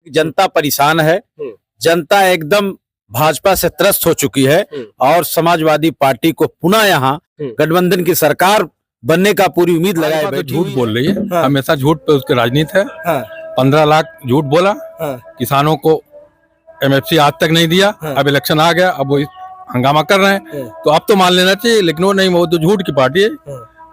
जनता परेशान है। जनता एकदम भाजपा से त्रस्त हो चुकी है और समाजवादी पार्टी को पुनः यहाँ गठबंधन की सरकार बनने का पूरी उम्मीद लगाए बैठी। झूठ बोल रही है, हमेशा झूठ पे उसकी राजनीति है। 15 लाख झूठ बोला, किसानों को एमएफसी आज तक नहीं दिया। अब इलेक्शन आ गया, अब वो हंगामा कर रहे हैं, तो अब तो मान लेना चाहिए, लेकिन वो नहीं, वो तो झूठ की पार्टी है।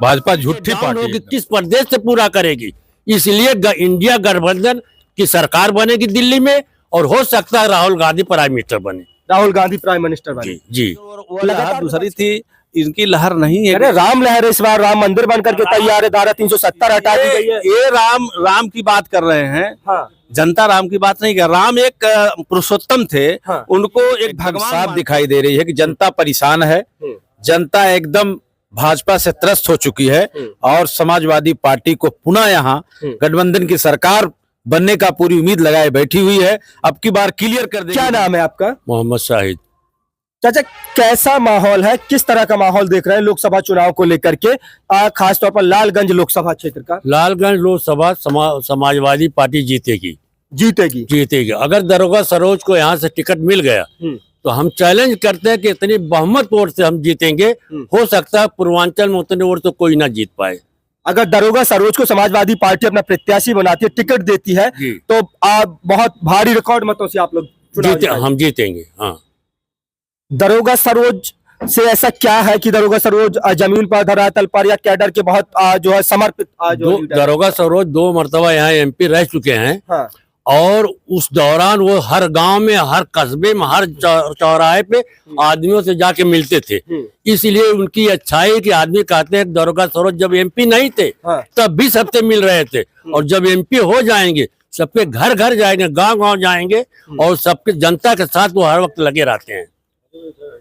भाजपा झूठी पार्टी है। किस प्रदेश से पूरा करेगी, इसलिए इंडिया गठबंधन की सरकार बनेगी दिल्ली में, और हो सकता है राहुल गांधी प्राइम मिनिस्टर बने। राहुल गांधी प्राइम मिनिस्टर बने जी। लहर दूसरी थी, इनकी लहर नहीं है। अरे राम लहर, इस बार राम मंदिर बन करके तैयार है, धारा 370 हटा दी गई है। ये राम की बात कर रहे हैं। जनता राम की बात नहीं कर। राम एक पुरुषोत्तम थे। उनको एक भगवान साफ दिखाई दे रही है कि जनता परेशान है। जनता एकदम भाजपा से त्रस्त हो चुकी है और समाजवादी पार्टी को पुनः यहाँ गठबंधन की सरकार बनने का पूरी उम्मीद लगाए बैठी हुई है। अब की बार क्लियर कर देंगे। क्या नाम है आपका? मोहम्मद शाहिद। चाचा, कैसा माहौल है, किस तरह का माहौल देख रहे हैं लोकसभा चुनाव को लेकर के, खासतौर पर लालगंज लोकसभा क्षेत्र का? लालगंज लोकसभा समाजवादी पार्टी जीतेगी। अगर दरोगा सरोज को यहाँ से टिकट मिल गया तो हम चैलेंज करते हैं कि इतनी बहुमत वोट से हम जीतेंगे। हो सकता है पूर्वांचल में उतने वोट तो कोई ना जीत पाए। अगर दरोगा सरोज को समाजवादी पार्टी अपना प्रत्याशी बनाती है, टिकट देती है, तो बहुत भारी रिकॉर्ड मतों से आप लोग हम जीतेंगे। हाँ, दरोगा सरोज से ऐसा क्या है कि दरोगा सरोज जमीन पर, धरातल पर, या कैडर के बहुत जो है समर्पित दरोगा सरोज 2 मरतबा यहाँ एमपी रह चुके हैं। और उस दौरान वो हर गांव में, हर कस्बे में, हर चौराहे पे आदमियों से जाके मिलते थे। इसलिए उनकी अच्छाई कि आदमी कहते हैं दरोगा सरोज जब एमपी नहीं थे तब भी सबसे मिल रहे थे, और जब एमपी हो जाएंगे सबके घर घर जाएंगे, गांव गांव जाएंगे, और सबके जनता के साथ वो हर वक्त लगे रहते हैं।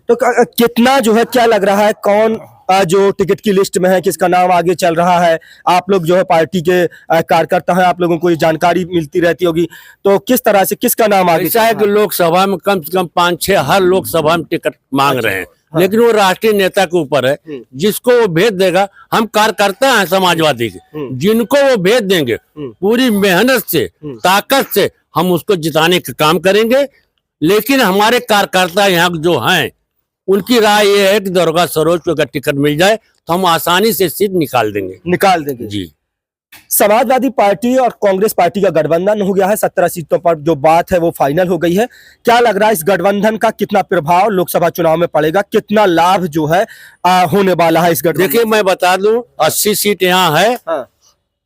तो कितना जो है, क्या लग रहा है, कौन जो टिकट की लिस्ट में है, किसका नाम आगे चल रहा है? आप लोग जो है पार्टी के कार्यकर्ता हैं, आप लोगों को ये जानकारी मिलती रहती होगी, तो किस तरह से किसका नाम आगे? ऐसा है कि लोकसभा में कम से कम 5-6 हर लोकसभा में टिकट मांग रहे हैं। लेकिन वो राष्ट्रीय नेता के ऊपर है, जिसको वो भेज देगा। हम कार्यकर्ता हैं समाजवादी के, जिनको वो भेज देंगे पूरी मेहनत से, ताकत से हम उसको जिताने का काम करेंगे। लेकिन हमारे कार्यकर्ता यहाँ जो हैं उनकी राय ये है कि दरोगा सरोज को अगर टिकट मिल जाए तो हम आसानी से सीट निकाल देंगे जी। समाजवादी पार्टी और कांग्रेस पार्टी का गठबंधन हो गया है, 17 सीटों पर जो बात है वो फाइनल हो गई है। क्या लग रहा है, इस गठबंधन का कितना प्रभाव लोकसभा चुनाव में पड़ेगा, कितना लाभ जो है होने वाला है इस गठबंधन? देखिए, मैं बता दूं, 80 सीट यहाँ है।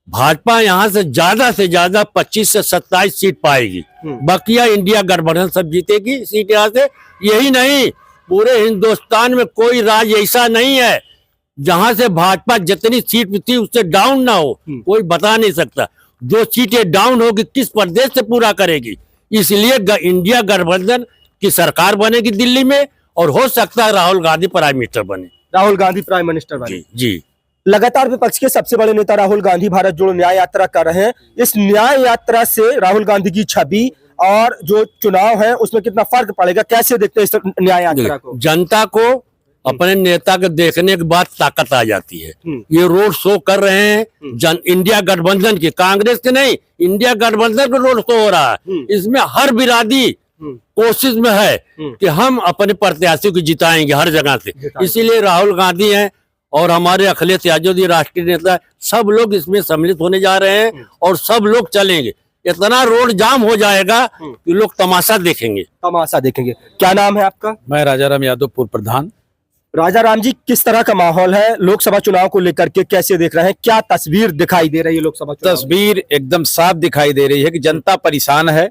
भाजपा यहाँ से ज्यादा 25 से 27 सीट पाएगी। बकिया इंडिया गठबंधन सब जीतेगी सीट यहाँ से। यही नहीं, पूरे हिंदुस्तान में कोई राज्य ऐसा नहीं है जहां से भाजपा जितनी सीट थी उससे डाउन ना हो। कोई बता नहीं सकता। जो सीटें डाउन होगी किस प्रदेश से पूरा करेगी, इसलिए इंडिया गठबंधन की सरकार बनेगी दिल्ली में, और हो सकता है राहुल गांधी प्राइम मिनिस्टर बने। राहुल गांधी प्राइम मिनिस्टर बने जी। लगातार विपक्ष के सबसे बड़े नेता राहुल गांधी भारत जोड़ो न्याय यात्रा कर रहे हैं। इस न्याय यात्रा से राहुल गांधी की छवि और जो चुनाव है उसमें कितना फर्क पड़ेगा, कैसे देखते हैं इस न्याय यात्रा को? जनता को अपने नेता को देखने के बाद ताकत आ जाती है। ये रोड शो कर रहे हैं इंडिया गठबंधन की, कांग्रेस के नहीं, इंडिया गठबंधन का रोड शो हो रहा है। इसमें हर बिरादरी कोशिश में है कि हम अपने प्रत्याशी को जिताएंगे हर जगह से। इसीलिए राहुल गांधी हैं और हमारे अखिलेश यादव राष्ट्रीय नेता, सब लोग इसमें सम्मिलित होने जा रहे हैं और सब लोग चलेंगे। इतना रोड जाम हो जाएगा कि लोग तमाशा देखेंगे। क्या नाम है आपका? मैं राजाराम यादव, पूर्व प्रधान। राजाराम जी, किस तरह का माहौल है लोकसभा चुनाव को लेकर के, कैसे देख रहे हैं, क्या तस्वीर दिखाई दे रही है लोकसभा चुनाव? तस्वीर एकदम साफ दिखाई दे रही है कि जनता परेशान है।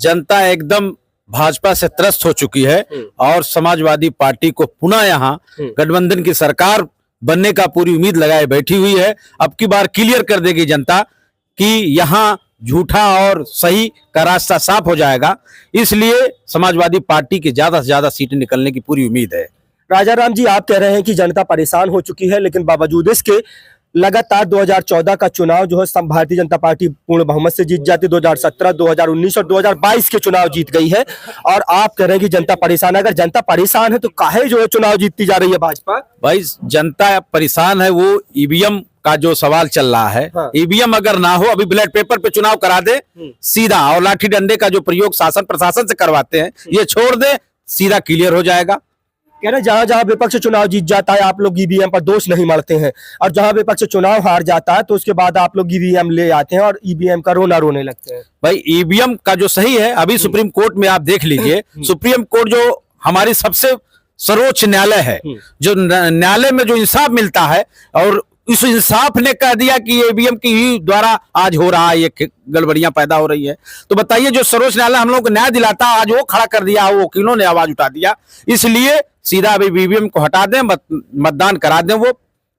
जनता एकदम भाजपा से त्रस्त हो चुकी है और समाजवादी पार्टी को पुनः यहाँ गठबंधन की सरकार बनने का पूरी उम्मीद लगाए बैठी हुई है। अब की बार क्लियर कर देगी जनता कि यहाँ झूठा और सही का रास्ता साफ हो जाएगा। इसलिए समाजवादी पार्टी की ज्यादा से ज्यादा सीटें निकलने की पूरी उम्मीद है। राजाराम जी, आप कह रहे हैं कि जनता परेशान हो चुकी है, लेकिन बावजूद इसके लगातार 2014 का चुनाव जो है भारतीय जनता पार्टी पूर्ण बहुमत से जीत जाती, 2017, 2019 और 2022 के चुनाव जीत गई है। और आप कह रहे हैं कि जनता परेशान है। अगर जनता परेशान है तो काहे जो है चुनाव जीतती जा रही है भाजपा? भाई जनता परेशान है, वो ईवीएम का जो सवाल चल रहा है। हाँ। ईवीएम अगर ना हो, अभी बैलेट पेपर पे चुनाव करा दे सीधा, और लाठी डंडे का जो प्रयोग शासन प्रशासन से करवाते हैं ये छोड़ दे, सीधा क्लियर हो जाएगा। कह रहे जहां जहां विपक्ष चुनाव जीत जाता है आप लोग ईवीएम पर दोष नहीं मढ़ते हैं, और जहां विपक्ष चुनाव हार जाता है तो उसके बाद आप लोग ईवीएम ले आते हैं और ईवीएम का रोना रोने लगते हैं। भाई ईवीएम का जो सही है, अभी सुप्रीम कोर्ट में आप देख लीजिए, सुप्रीम कोर्ट जो हमारी सबसे सर्वोच्च न्यायालय है, जो न्यायालय में जो इंसाफ मिलता है, और इस इंसाफ ने कह दिया कि ईवीएम की ही द्वारा आज हो रहा है, ये गड़बड़ियां पैदा हो रही है। तो बताइए, जो सर्वोच्च न्यायालय हम लोग को न्याय दिलाता, आज वो खड़ा कर दिया, वो वकीलों ने आवाज उठा दिया। इसलिए सीधा अभी ईवीएम को हटा दें, मतदान करा दें। वो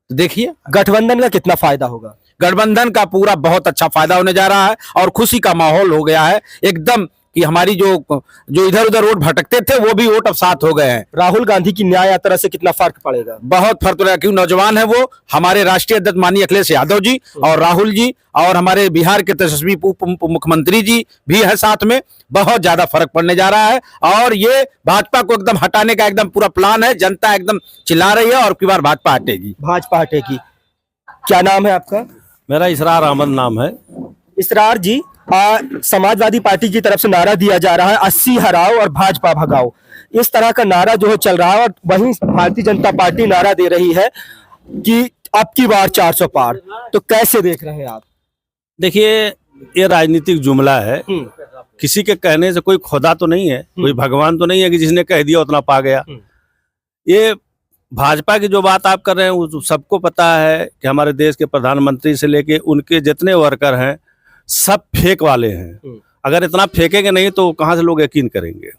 देखिए गठबंधन का कितना फायदा होगा? गठबंधन का पूरा बहुत अच्छा फायदा होने जा रहा है, और खुशी का माहौल हो गया है एकदम, कि हमारी जो इधर उधर वोट भटकते थे वो भी वोट अब साथ हो गए हैं। राहुल गांधी की न्याय यात्रा से कितना फर्क पड़ेगा? बहुत फर्क पड़ेगा, क्योंकि नौजवान है वो, हमारे राष्ट्रीय अध्यक्ष माननीय अखिलेश यादव जी और राहुल जी, और हमारे बिहार के तेजस्वी उप मुख्यमंत्री जी भी है साथ में। बहुत ज्यादा फर्क पड़ने जा रहा है, और ये भाजपा को एकदम हटाने का एकदम पूरा प्लान है। जनता एकदम चिल्ला रही है, और की बार भाजपा हटेगी। भाजपा हटेगी। क्या नाम है आपका? मेरा इसरार अहमद नाम है। इसरार जी, समाजवादी पार्टी की तरफ से नारा दिया जा रहा है 80 हराओ और भाजपा भगाओ, इस तरह का नारा जो है चल रहा है, और वहीं भारतीय जनता पार्टी नारा दे रही है कि अब की बार 400 पार। तो कैसे देख रहे हैं आप? देखिए, ये राजनीतिक जुमला है। किसी के कहने से कोई खुदा तो नहीं है, कोई भगवान तो नहीं है कि जिसने कह दिया उतना पा गया। ये भाजपा की जो बात आप कर रहे हैं वो सबको पता है कि हमारे देश के प्रधानमंत्री से लेके उनके जितने वर्कर हैं सब फेक वाले हैं। अगर इतना फेंकेंगे नहीं तो कहाँ से लोग यकीन करेंगे?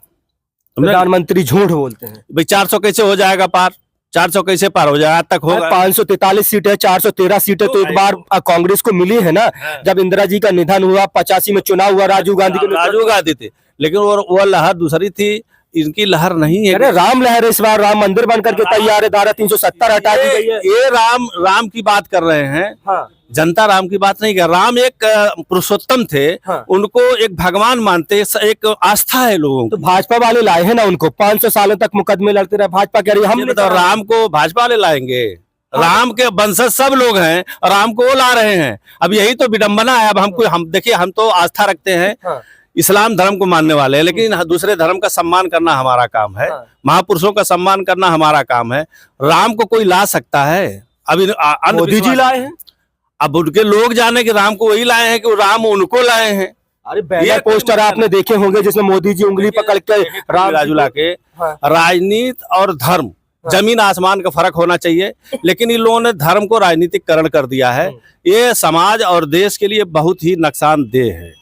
प्रधानमंत्री झूठ बोलते हैं। भाई 400 कैसे हो जाएगा पार? 400 कैसे पार हो जाएगा? आज तक होगा 543 सीटें, 413 सीटें तो एक बार कांग्रेस को मिली है ना। जब इंदिरा जी का निधन हुआ, 85 में चुनाव हुआ, राजीव गांधी थे, लेकिन वो लहर दूसरी थी, इनकी लहर नहीं है। अरे राम लहर, इस बार राम मंदिर बन करके तैयार है, धारा 370 हटा दी गई है। ये राम की बात कर रहे हैं। हाँ। जनता राम की बात नहीं कर। राम एक पुरुषोत्तम थे। हाँ। उनको एक भगवान मानते, एक आस्था है लोगों को। तो भाजपा वाले लाए हैं ना उनको, 500 सालों तक मुकदमे लड़ते रहे। भाजपा कह रही है हम तो राम को भाजपा वाले लाएंगे। राम के वंशज सब लोग हैं, राम को वो ला रहे हैं। अब यही तो विडंबना है। अब हम देखिए, हम तो आस्था रखते हैं, इस्लाम धर्म को मानने वाले हैं, लेकिन दूसरे धर्म का सम्मान करना हमारा काम है। महापुरुषों का सम्मान करना हमारा काम है। राम को कोई ला सकता है? अभी मोदी जी लाए हैं। अब उनके लोग जाने कि राम को वही लाए हैं कि राम उनको लाए हैं। अरे बैनर पोस्टर आपने देखे होंगे जिसमें मोदी जी उंगली पकड़ के राम राजू लाके। राजनीति और धर्म जमीन आसमान का फर्क होना चाहिए, लेकिन इन लोगों ने धर्म को राजनीतिकरण कर दिया है। ये समाज और देश के लिए बहुत ही नुकसानदेह है।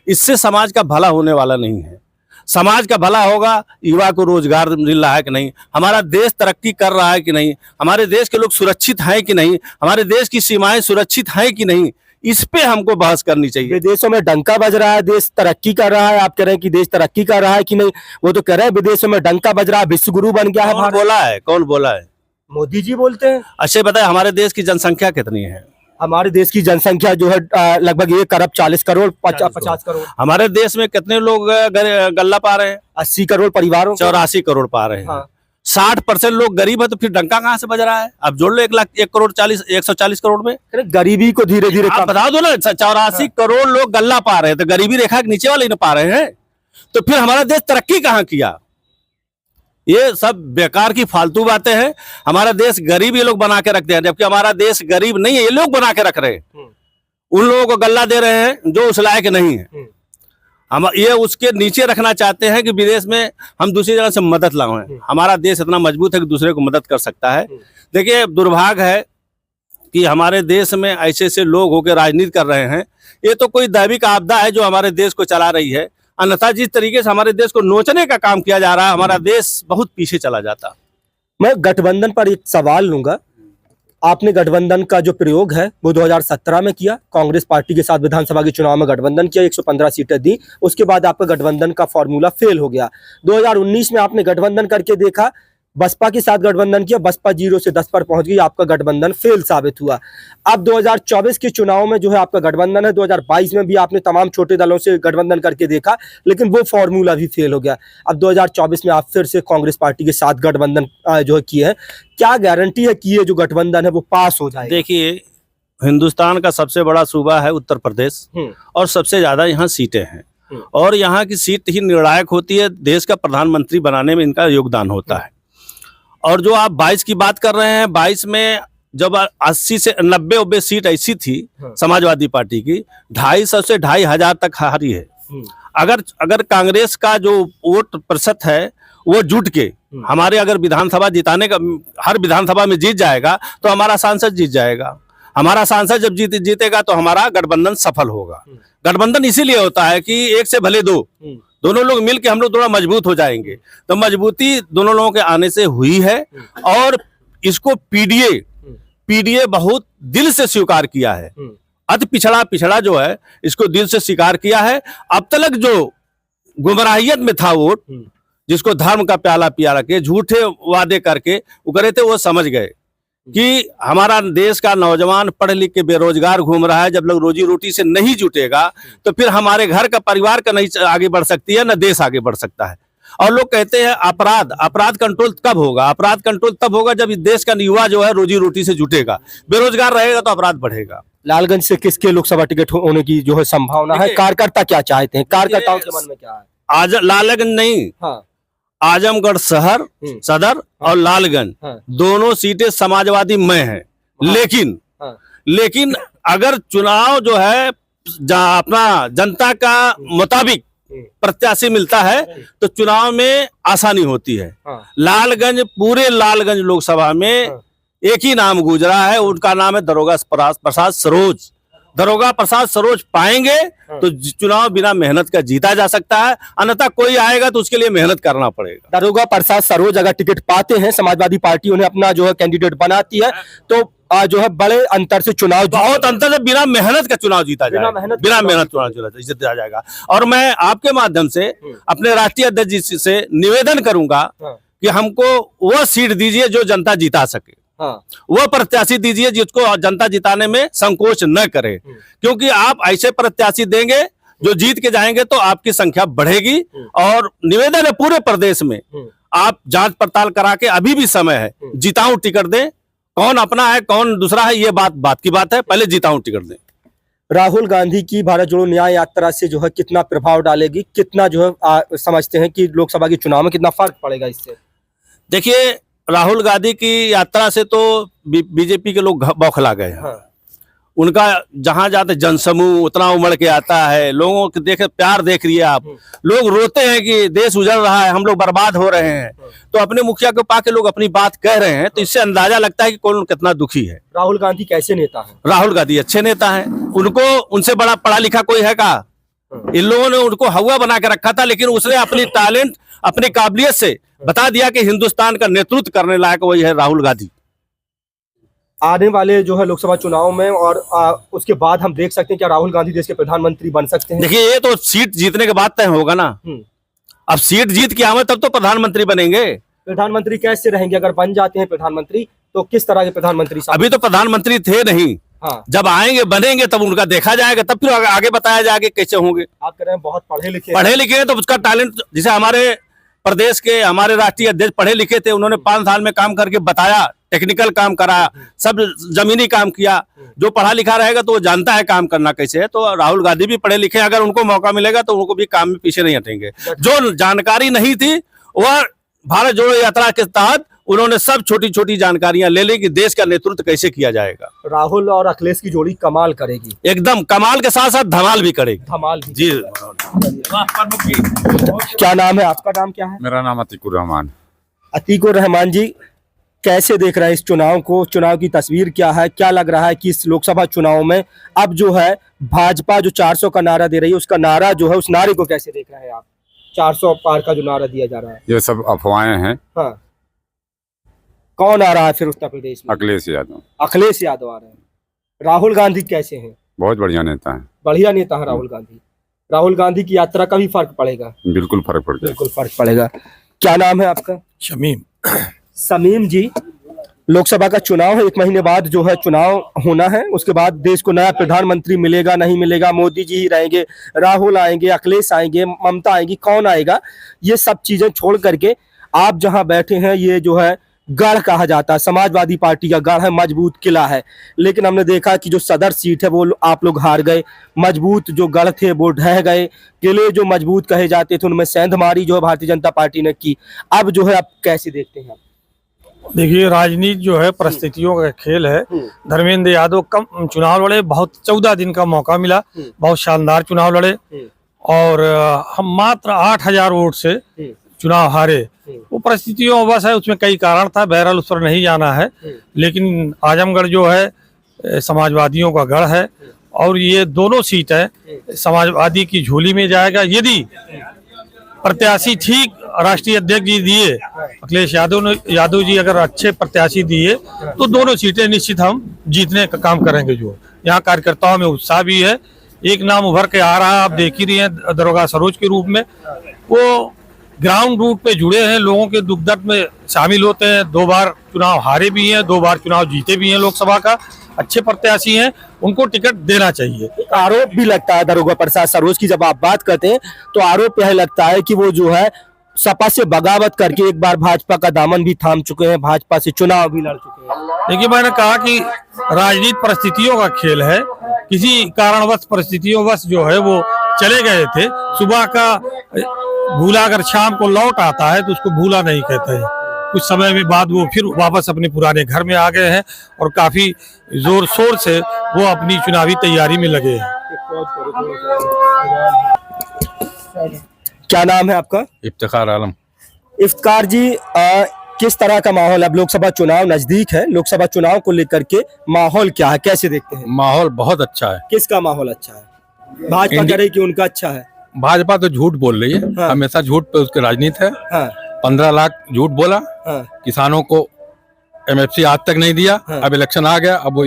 इससे समाज का भला होने वाला नहीं है। समाज का भला होगा, युवा को रोजगार मिल रहा है कि नहीं, हमारा देश तरक्की कर रहा है कि नहीं, हमारे देश के लोग सुरक्षित हैं कि नहीं, हमारे देश की सीमाएं सुरक्षित हैं कि नहीं, इस पे हमको बहस करनी चाहिए। विदेशों में डंका बज रहा है, देश तरक्की कर रहा है। आप कह रहे हैं कि देश तरक्की कर रहा है कि नहीं? वो तो कह रहे हैं विदेशों में डंका बज रहा है, विश्व गुरु बन गया है। कौन बोला है? कौन बोला है? मोदी जी बोलते हैं। अच्छा बताए, हमारे देश की जनसंख्या कितनी है? हमारे देश की जनसंख्या जो है लगभग 1 अरब 40 करोड़ 50 करोड़। हमारे देश में कितने लोग गल्ला पा रहे हैं? 80 करोड़ परिवारों। 84 करोड़ पा रहे हैं। 60% लोग गरीब है, तो फिर डंका कहाँ से बज रहा है? अब जोड़ लो 140 करोड़ में। गरीबी को धीरे धीरे बता दो ना। 84 करोड़ लोग गल्ला पा रहे हैं, तो गरीबी रेखा के नीचे वाले न पा रहे हैं, तो फिर हमारा देश तरक्की कहाँ किया? ये सब बेकार की फालतू बातें हैं। हमारा देश गरीब ये लोग बना के रखते हैं, जबकि हमारा देश गरीब नहीं है, ये लोग बना के रख रहे हैं। उन लोगों को गल्ला दे रहे हैं जो उस लायक नहीं है। हम ये उसके नीचे रखना चाहते हैं कि विदेश में हम दूसरी जगह से मदद लाएं। हमारा देश इतना मजबूत है कि दूसरे को मदद कर सकता है। देखिए, दुर्भाग्य है कि हमारे देश में ऐसे ऐसे लोग होकर राजनीति कर रहे हैं। ये तो कोई दैविक आपदा है जो हमारे देश को चला रही है, अन्यथा जिस तरीके से हमारे देश को नोचने का काम किया जा रहा है, हमारा देश बहुत पीछे चला जाता। मैं गठबंधन पर एक सवाल लूंगा। आपने गठबंधन का जो प्रयोग है वो 2017 में किया, कांग्रेस पार्टी के साथ विधानसभा के चुनाव में गठबंधन किया, 115 सीटें दी। उसके बाद आपका गठबंधन का फॉर्मूला फेल हो गया। 2019 में आपने गठबंधन करके देखा, बसपा के साथ गठबंधन किया, बसपा 0 से 10 पर पहुंच गई, आपका गठबंधन फेल साबित हुआ। अब 2024 के चुनाव में जो है आपका गठबंधन है, 2022 में भी आपने तमाम छोटे दलों से गठबंधन करके देखा, लेकिन वो फॉर्मूला भी फेल हो गया। अब 2024 में आप फिर से कांग्रेस पार्टी के साथ गठबंधन जो है किए हैं, क्या गारंटी है कि ये जो गठबंधन है वो पास हो जाए? देखिए, हिंदुस्तान का सबसे बड़ा सूबा है उत्तर प्रदेश और सबसे ज्यादा यहाँ सीटें हैं और यहाँ की सीट ही निर्णायक होती है, देश का प्रधानमंत्री बनाने में इनका योगदान होता है। और जो आप 22 की बात कर रहे हैं, 22 में जब 80 से 90 सीट ऐसी थी समाजवादी पार्टी की, 250 से 2500 तक हारी है। अगर कांग्रेस का जो वोट प्रतिशत है वो जुट के हमारे अगर विधानसभा जिताने का, हर विधानसभा में जीत जाएगा तो हमारा सांसद जीत जाएगा। हमारा सांसद जब जीतेगा तो हमारा गठबंधन सफल होगा। गठबंधन इसीलिए होता है कि एक से भले दो, दोनों लोग मिलके हम लोग थोड़ा मजबूत हो जाएंगे। तो मजबूती दोनों लोगों के आने से हुई है और इसको पीडीए बहुत दिल से स्वीकार किया है। अति पिछड़ा जो है इसको दिल से स्वीकार किया है। अब तक जो गुमराहियत में था वोट, जिसको धर्म का प्याला पिया के झूठे वादे करके वो करे थे, वो समझ गए कि हमारा देश का नौजवान पढ़ लिख के बेरोजगार घूम रहा है। जब लोग रोजी रोटी से नहीं जुटेगा तो फिर हमारे घर का, परिवार का नहीं आगे बढ़ सकती है, न देश आगे बढ़ सकता है। और लोग कहते हैं अपराध कंट्रोल कब होगा? अपराध कंट्रोल तब होगा जब इस देश का युवा जो है रोजी रोटी से जुटेगा। बेरोजगार रहेगा तो अपराध बढ़ेगा। लालगंज से किसके लोकसभा टिकट होने की जो है संभावना है? कार्यकर्ता क्या चाहते हैं? कार्यकर्ताओं के मन में क्या है? आज लेकिन नहीं, आजमगढ़ शहर सदर और लालगंज दोनों सीटें समाजवादी में हैं। लेकिन अगर चुनाव जो है अपना जनता का मुताबिक प्रत्याशी मिलता है तो चुनाव में आसानी होती है। पूरे लालगंज लोकसभा में एक ही नाम गुजरा है, उनका नाम है दरोगा प्रसाद सरोज। दरोगा प्रसाद सरोज पाएंगे तो चुनाव बिना मेहनत का जीता जा सकता है, अन्यथा कोई आएगा तो उसके लिए मेहनत करना पड़ेगा। दरोगा प्रसाद सरोज अगर टिकट पाते हैं, समाजवादी पार्टी उन्हें अपना जो है कैंडिडेट बनाती है, तो जो है बड़े अंतर से चुनाव, बहुत अंतर से बिना मेहनत का चुनाव जीता जाएगा, बिना मेहनत चुनाव जीता जाएगा। और मैं आपके माध्यम से अपने राष्ट्रीय अध्यक्ष जी से निवेदन करूंगा कि हमको वह सीट दीजिए जो जनता जिता सके। वह प्रत्याशी दीजिए जिसको जनता जिताने में संकोच न करे, क्योंकि आप ऐसे प्रत्याशी देंगे जो जीत के जाएंगे तो आपकी संख्या बढ़ेगी। और निवेदन है पूरे प्रदेश में, आप जांच पड़ताल करा के, अभी भी समय है, जिताऊ टिकट दें। कौन अपना है कौन दूसरा है ये बात की बात है, पहले जिताऊ टिकट दें। राहुल गांधी की भारत जोड़ो न्याय यात्रा से जो है कितना प्रभाव डालेगी, कितना जो है समझते हैं कि लोकसभा के चुनाव में कितना फर्क पड़ेगा इससे? देखिए, राहुल गांधी की यात्रा से तो बीजेपी के लोग बौखला गए। उनका जहां जाते जनसमूह उतना उमड़ के आता है, लोगों के प्यार देख रही है आप। लोग रोते हैं कि देश उजड़ रहा है, हम लोग बर्बाद हो रहे हैं, तो अपने मुखिया को पाके लोग अपनी बात कह रहे हैं, तो इससे अंदाजा लगता है कि कौन कितना दुखी है। राहुल गांधी कैसे नेता है? राहुल गांधी अच्छे नेता है, उनसे बड़ा पढ़ा लिखा कोई है का? इन लोगों ने उनको हवा बना के रखा था, लेकिन उसने अपनी टैलेंट, अपनी काबिलियत से बता दिया कि हिंदुस्तान का नेतृत्व करने लायक वही है राहुल गांधी। आने वाले जो है लोकसभा चुनाव में और उसके बाद हम देख सकते हैं क्या राहुल गांधी देश के प्रधानमंत्री बन सकते हैं? देखिए, ये तो सीट जीतने के बाद तय होगा ना। अब सीट जीत के आवे तब तो प्रधानमंत्री बनेंगे। प्रधानमंत्री कैसे रहेंगे? अगर बन जाते हैं प्रधानमंत्री तो किस तरह के प्रधानमंत्री? अभी तो प्रधानमंत्री थे नहीं। जब आएंगे बनेंगे तब उनका देखा जाएगा, तब फिर आगे बताया जाएगा कैसे होंगे। आप कह रहे हैं बहुत पढ़े लिखे हैं तो उसका टैलेंट, जैसे हमारे प्रदेश के हमारे राष्ट्रीय अध्यक्ष पढ़े लिखे थे, उन्होंने 5 साल में काम करके बताया, टेक्निकल काम कराया, सब जमीनी काम किया। जो पढ़ा लिखा रहेगा तो वो जानता है काम करना कैसे है। तो राहुल गांधी भी पढ़े लिखे, अगर उनको मौका मिलेगा तो उनको भी काम में पीछे नहीं हटेंगे। जो जानकारी नहीं थी वह भारत जोड़ो यात्रा के तहत उन्होंने सब छोटी छोटी जानकारियां ले ली कि देश का नेतृत्व कैसे किया जाएगा। राहुल और अखिलेश की जोड़ी कमाल करेगी, एकदम कमाल के साथ साथ धमाल भी करेगी। धमाल भी जी। क्या नाम है आपका? नाम क्या है? मेरा नाम अतीकुर रहमान। अतीकुर रहमान जी, कैसे देख रहे हैं इस चुनाव को? चुनाव की तस्वीर क्या है? क्या लग रहा है कि इस लोकसभा चुनाव में अब जो है भाजपा जो 400 का नारा दे रही है, उसका नारा जो है, उस नारे को कैसे देख रहे हैं आप? 400 पार का जो नारा दिया जा रहा है, ये सब अफवाहें हैं। हाँ, कौन आ रहा है फिर उत्तर प्रदेश में? अखिलेश यादव। अखिलेश यादव आ रहे हैं। राहुल गांधी कैसे हैं? बहुत बढ़िया नेता है, बढ़िया नेता है राहुल गांधी। राहुल गांधी की यात्रा का भी फर्क पड़ेगा? बिल्कुल फर्क पड़ेगा। बिल्कुल फर्क पड़ेगा। क्या नाम है आपका? शमीम। समीम जी, लोकसभा का चुनाव है, 1 महीने बाद जो है चुनाव होना है, उसके बाद देश को नया प्रधानमंत्री मिलेगा नहीं मिलेगा, मोदी जी ही रहेंगे, राहुल आएंगे, अखिलेश आएंगे, ममता आएंगी, कौन आएगा, ये सब चीजें छोड़ करके आप जहां बैठे हैं ये जो है गढ़ कहा जाता है, समाजवादी पार्टी का गढ़ है, मजबूत किला है। लेकिन हमने देखा कि जो सदर सीट है वो आप लोग हार गए, मजबूत जो गढ़ थे वो ढह गए, किले जो मजबूत कहे जाते थे उनमें सेंधमारी जो है भारतीय जनता पार्टी ने की। अब जो है आप कैसे देखते हैं? देखिए, राजनीति जो है परिस्थितियों का खेल है। धर्मेंद्र यादव कम चुनाव लड़े, बहुत 14 दिन का मौका मिला, बहुत शानदार चुनाव लड़े और हम मात्र 8000 वोट से चुनाव हारे। वो परिस्थितियों बस है, उसमें कई कारण था, बहरहाल उस पर नहीं जाना है। लेकिन आजमगढ़ जो है समाजवादियों का गढ़ है और ये दोनों सीट है समाजवादी की झोली में जाएगा। यदि प्रत्याशी ठीक राष्ट्रीय अध्यक्ष जी दिए, अखिलेश यादव जी अगर अच्छे प्रत्याशी दिए तो दोनों सीटें निश्चित हम जीतने का काम करेंगे। जो यहाँ कार्यकर्ताओं में उत्साह भी है, एक नाम उभर के आ रहा है, आप देख ही रही हैं, दरोगा सरोज के रूप में। वो ग्राउंड रूट पे जुड़े हैं, लोगों के दुख दर्द में शामिल होते हैं, 2 बार चुनाव हारे भी हैं, 2 बार चुनाव जीते भी हैं लोकसभा का, अच्छे प्रत्याशी हैं, उनको टिकट देना चाहिए। एक आरोप भी लगता है दरोगा प्रसाद सरोज की, जब आप बात करते हैं तो आरोप यह लगता है कि वो जो है सपा से बगावत करके एक बार भाजपा का दामन भी थाम चुके हैं, भाजपा से चुनाव भी लड़ चुके हैं। देखिए, मैंने कहा कि राजनीति परिस्थितियों का खेल है, किसी कारणवश परिस्थितियों जो है वो चले गए थे। सुबह का भूला अगर शाम को लौट आता है तो उसको भूला नहीं कहते हैं। कुछ समय में बाद वो फिर वापस अपने पुराने घर में आ गए हैं और काफी जोर शोर से वो अपनी चुनावी तैयारी में लगे हैं। क्या नाम है आपका? इफ्तिखार आलम। इफ्तिखार जी, किस तरह का माहौल, अब लोकसभा चुनाव नजदीक है, लोकसभा चुनाव को लेकर के माहौल क्या है, कैसे देखते हैं? माहौल बहुत अच्छा है। किसका माहौल अच्छा है? भाजपा कह रही कि उनका अच्छा है। भाजपा तो झूठ बोल रही है, हाँ। हमेशा झूठ पे उसकी राजनीति है। हाँ। 15 लाख झूठ बोला, हाँ। किसानों को एमएफसी आज तक नहीं दिया। हाँ। अब इलेक्शन आ गया, अब वो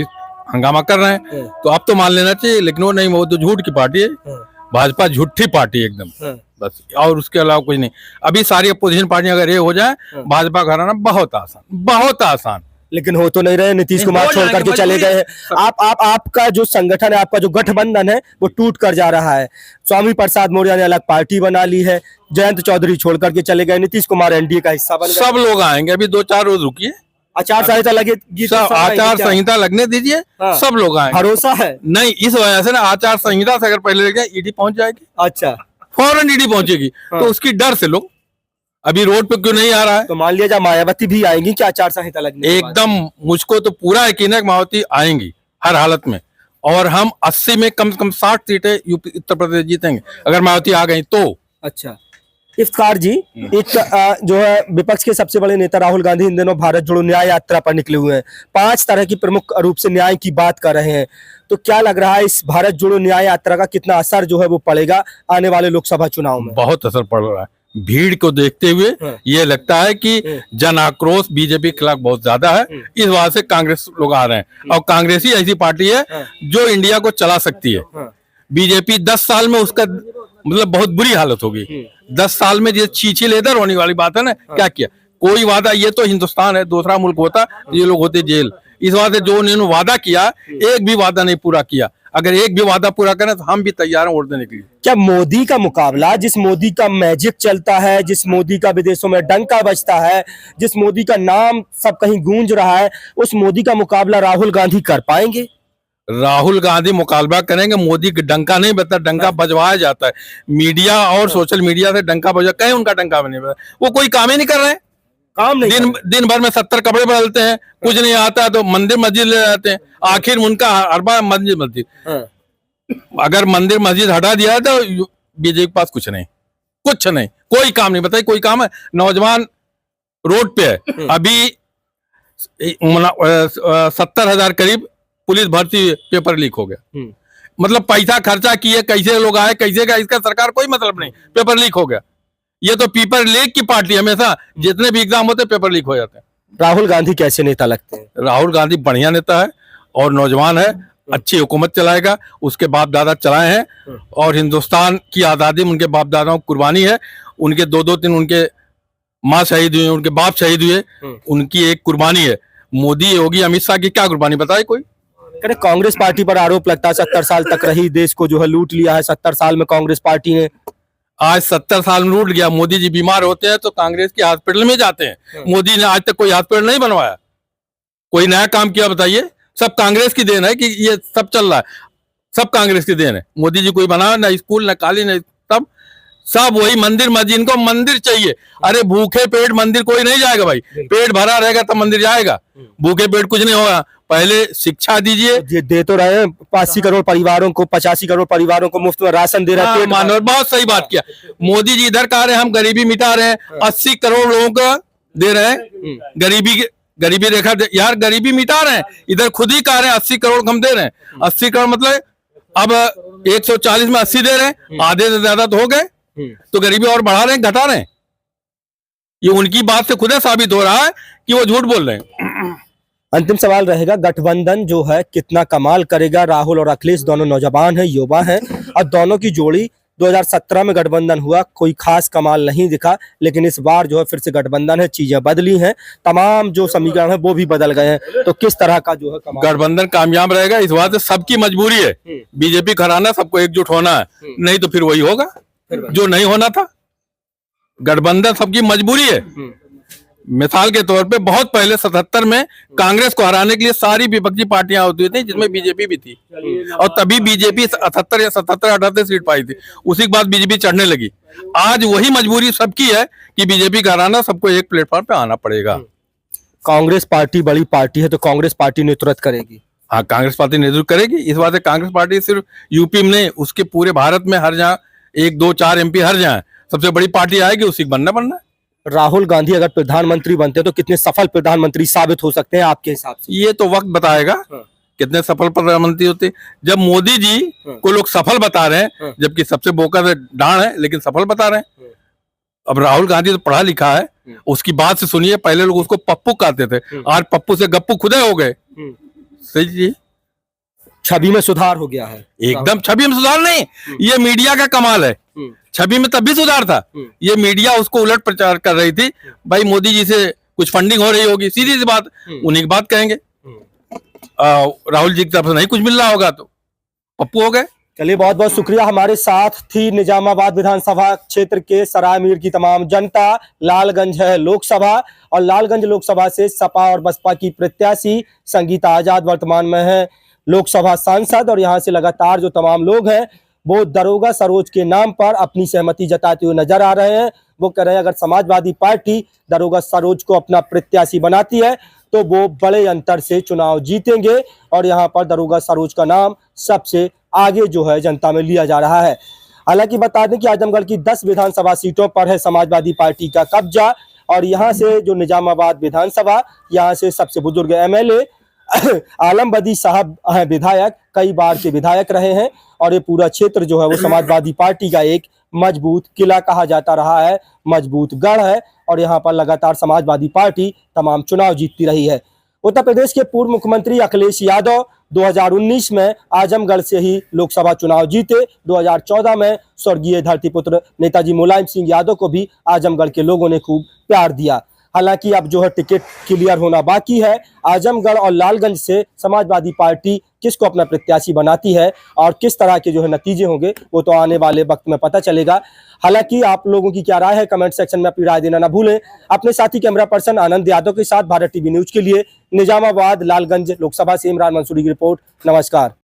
हंगामा कर रहे हैं, हाँ। तो अब तो मान लेना चाहिए, लेकिन वो नहीं, वो तो झूठ की पार्टी है। हाँ। भाजपा झूठी पार्टी है एकदम, हाँ। बस, और उसके अलावा कुछ नहीं। अभी सारी अपोजिशन पार्टियां अगर ये हो जाए, भाजपा का हराना बहुत आसान, बहुत आसान। लेकिन हो तो नहीं रहे, नीतीश कुमार हो छोड़ करके जाएंगे, चले गए हैं। आपका जो संगठन है, आपका जो गठबंधन है वो टूट कर जा रहा है। स्वामी प्रसाद मौर्य ने अलग पार्टी बना ली है, जयंत चौधरी छोड़ करके चले गए, नीतीश कुमार एनडीए का हिस्सा बन गए। सब लोग आएंगे, अभी 2-4 रोज रुकिए, आचार संहिता लगेगी तो सब आएंगे आचार क्या? संहिता लगने दीजिए, हाँ। सब लोग आएंगे। भरोसा है? नहीं, इस वजह से ना, आचार संहिता से अगर पहले लग जाए ईडी पहुंच जाएगी, अच्छा, फौरन ईडी पहुंचेगी। हाँ। तो उसकी डर से लोग अभी रोड पे क्यों नहीं आ रहा है। तो मान लिया जाए मायावती भी आएंगी क्या आचार संहिता लगने के बाद? एकदम, मुझको तो पूरा यकीन है कि मायावती आएंगी हर हालत में, और हम 80 में कम से कम 60 सीटें यूपी उत्तर प्रदेश जीतेंगे अगर मायावती आ गई तो। अच्छा, इफ्तिखार जी, एक जो है विपक्ष के सबसे बड़े नेता राहुल गांधी इन दिनों भारत जोड़ो न्याय यात्रा पर निकले हुए हैं, 5 तरह की प्रमुख रूप से न्याय की बात कर रहे हैं। तो क्या लग रहा है इस भारत जोड़ो न्याय यात्रा का कितना असर जो है वो पड़ेगा आने वाले लोकसभा चुनाव में? बहुत असर पड़ रहा है, भीड़ को देखते हुए ये लगता है कि जन आक्रोश बीजेपी के खिलाफ बहुत ज्यादा है, इस वजह से कांग्रेस लोग आ रहे हैं। और कांग्रेस ही ऐसी पार्टी है जो इंडिया को चला सकती है। बीजेपी 10 साल में उसका मतलब बहुत बुरी हालत होगी। 10 साल में ये छीछी लेदर होने वाली बात है ना, क्या किया कोई वादा, ये तो हिंदुस्तान है, दूसरा मुल्क होता ये लोग होते जेल। इस वजह से जो उन्होंने वादा किया, एक भी वादा नहीं पूरा किया। अगर एक भी वादा पूरा करें तो हम भी तैयार हैं वोट देने के लिए। क्या मोदी का मुकाबला, जिस मोदी का मैजिक चलता है, जिस मोदी का विदेशों में डंका बजता है, जिस मोदी का नाम सब कहीं गूंज रहा है, उस मोदी का मुकाबला राहुल गांधी कर पाएंगे? राहुल गांधी मुकाबला करेंगे, मोदी का डंका नहीं बजता, डंका बजवाया जाता है मीडिया और सोशल मीडिया से। डंका बजा कहीं उनका डंका नहीं बजा, वो कोई काम ही नहीं कर रहे हैं। काम नहीं दिन भर में 70 कपड़े बदलते हैं, कुछ नहीं आता है तो मंदिर मस्जिद ले जाते हैं। आखिर उनका हर बार मस्जिद। अगर मंदिर मस्जिद हटा दिया तो बीजेपी के पास कुछ नहीं, कोई काम नहीं। बताइए कोई काम है? नौजवान रोड पे है, अभी 70,000 करीब पुलिस भर्ती पेपर लीक हो गया। मतलब पैसा खर्चा किए, कैसे लोग आए, कैसे का, इसका सरकार कोई मतलब नहीं, पेपर लीक हो गया। ये तो पेपर लीक की पार्टी, हमेशा जितने भी एग्जाम होते हैं पेपर लीक हो जाते हैं। राहुल गांधी कैसे नेता लगते हैं? राहुल गांधी बढ़िया नेता है और नौजवान है, अच्छी हुकूमत चलाएगा, उसके बाप दादा चलाए हैं और हिंदुस्तान की आज़ादी में उनके बाप दादाओं की कुर्बानी है। उनके 2-2-3 उनके माँ शहीद हुई, उनके बाप शहीद हुए, उनकी एक कुर्बानी है। मोदी, योगी, अमित शाह की क्या कुर्बानी बताए कोई? करे कांग्रेस पार्टी पर आरोप लगता है 70 साल तक रही, देश को जो है लूट लिया है 70 साल में कांग्रेस पार्टी ने। आज 70 साल में लूट गया। मोदी जी बीमार होते हैं तो कांग्रेस के हॉस्पिटल में जाते हैं। मोदी ने आज तक कोई हॉस्पिटल नहीं बनवाया, कोई नया काम किया बताइए? सब कांग्रेस की देन है कि ये सब चल रहा है, सब कांग्रेस की देन है। मोदी जी कोई बना ना स्कूल, ना काली, ना तब सब वही मंदिर मस्जिद, इनको मंदिर चाहिए। अरे भूखे पेट मंदिर कोई नहीं जाएगा भाई, पेट भरा रहेगा तब मंदिर जाएगा, भूखे पेट कुछ नहीं होगा। पहले शिक्षा दीजिए। ये दे तो रहे हैं 85 करोड़ परिवारों को, 85 करोड़ परिवारों को मुफ्त में राशन दे रहे हैं। पेट मानव, बहुत सही बात किया मोदी जी। इधर कह रहे हैं हम गरीबी मिटा रहे हैं, 80 करोड़ लोगों को दे रहे हैं गरीबी रेखा यार गरीबी मिटा रहे हैं। इधर खुद ही कह रहे हैं 80 करोड़ कम दे रहे हैं। 80 करोड़ मतलब अब 140 में 80 दे रहे हैं, आधे से ज्यादा तो हो गए, तो गरीबी और बढ़ा रहे हैं घटा रहे हैं? ये उनकी बात से खुद साबित हो रहा है कि वो झूठ बोल रहे हैं। अंतिम सवाल रहेगा, गठबंधन जो है कितना कमाल करेगा? राहुल और अखिलेश दोनों नौजवान हैं, युवा हैं, और दोनों की जोड़ी 2017 में गठबंधन हुआ, कोई खास कमाल नहीं दिखा, लेकिन इस बार जो है फिर से गठबंधन है, चीजें बदली हैं, तमाम जो समीकरण है वो भी बदल गए हैं। तो किस तरह का जो है कमाल? गठबंधन कामयाब रहेगा इस बात से सबकी मजबूरी है। बीजेपी खराना, सबको एकजुट होना है, नहीं तो फिर वही होगा जो नहीं होना था। गठबंधन सबकी मजबूरी है। मिसाल के तौर पे बहुत पहले 77 में कांग्रेस को हराने के लिए सारी विपक्षी पार्टियां होती थी, जिसमें बीजेपी भी थी, और तभी बीजेपी 78 या 77-78 सीट पाई थी। उसी के बाद बीजेपी चढ़ने लगी। आज वही मजबूरी सबकी है कि बीजेपी का हराना, सबको एक प्लेटफॉर्म पे आना पड़ेगा। कांग्रेस पार्टी बड़ी पार्टी है, तो कांग्रेस पार्टी नेतृत्व करेगी। हाँ, कांग्रेस पार्टी नेतृत्व करेगी। इस बात से कांग्रेस पार्टी सिर्फ यूपी में नहीं, उसके पूरे भारत में हर जहाँ 1, 2, 4 MP हर जहाँ सबसे बड़ी पार्टी आएगी, उसी को बनना। राहुल गांधी अगर प्रधानमंत्री बनते तो कितने सफल प्रधानमंत्री साबित हो सकते हैं आपके हिसाब से? ये तो वक्त बताएगा कितने सफल प्रधानमंत्री होते। जब मोदी जी को लोग सफल बता रहे हैं, जबकि सबसे बोका डांड है, लेकिन सफल बता रहे हैं। अब राहुल गांधी तो पढ़ा लिखा है, उसकी बात से सुनिए। पहले लोग उसको पप्पू कहते थे, आज पप्पू से गप्पू खुदे हो गए। सही जी, छवि में सुधार हो गया है। एकदम छवि में सुधार नहीं, ये मीडिया का कमाल है। छवि में तब भी सुधार था, ये मीडिया उसको उलट प्रचार कर रही थी। भाई मोदी जी से कुछ फंडिंग हो रही होगी, सीधी सी बात, उन्हीं की बात कहेंगे। राहुल जी की तरफ से नहीं कुछ मिल रहा होगा तो पप्पू हो गए। चलिए, बहुत बहुत शुक्रिया। हमारे साथ थी निजामाबाद विधानसभा क्षेत्र के सराय मीर की तमाम जनता। लालगंज है लोकसभा, और लालगंज लोकसभा से सपा और बसपा की प्रत्याशी संगीता आजाद वर्तमान में है लोकसभा सांसद, और यहाँ से लगातार जो तमाम लोग हैं वो दरोगा सरोज के नाम पर अपनी सहमति जताते हुए नजर आ रहे हैं। वो कह रहे हैं अगर समाजवादी पार्टी दरोगा सरोज को अपना प्रत्याशी बनाती है तो वो बड़े अंतर से चुनाव जीतेंगे, और यहाँ पर दरोगा सरोज का नाम सबसे आगे जो है जनता में लिया जा रहा है। हालांकि बता दें कि आजमगढ़ की 10 विधानसभा सीटों पर है समाजवादी पार्टी का कब्जा, और यहाँ से जो निजामाबाद विधानसभा, यहाँ से सबसे बुजुर्ग MLA आलम बदी साहब हैं विधायक, कई बार के विधायक रहे हैं, और ये पूरा क्षेत्र जो है वो समाजवादी पार्टी का एक मजबूत किला कहा जाता रहा है, मजबूत गढ़ है, और यहाँ पर लगातार समाजवादी पार्टी तमाम चुनाव जीतती रही है। उत्तर प्रदेश के पूर्व मुख्यमंत्री अखिलेश यादव 2019 में आजमगढ़ से ही लोकसभा चुनाव जीते। 2014 में स्वर्गीय धरतीपुत्र नेताजी मुलायम सिंह यादव को भी आजमगढ़ के लोगों ने खूब प्यार दिया। हालांकि अब जो है टिकट क्लियर होना बाकी है। आजमगढ़ और लालगंज से समाजवादी पार्टी किसको अपना प्रत्याशी बनाती है और किस तरह के जो है नतीजे होंगे वो तो आने वाले वक्त में पता चलेगा। हालांकि आप लोगों की क्या राय है कमेंट सेक्शन में अपनी राय देना ना भूलें। अपने साथी कैमरा पर्सन आनंद यादव के साथ भारत टीवी न्यूज के लिए निजामाबाद लालगंज लोकसभा से इमरान मंसूरी की रिपोर्ट। नमस्कार।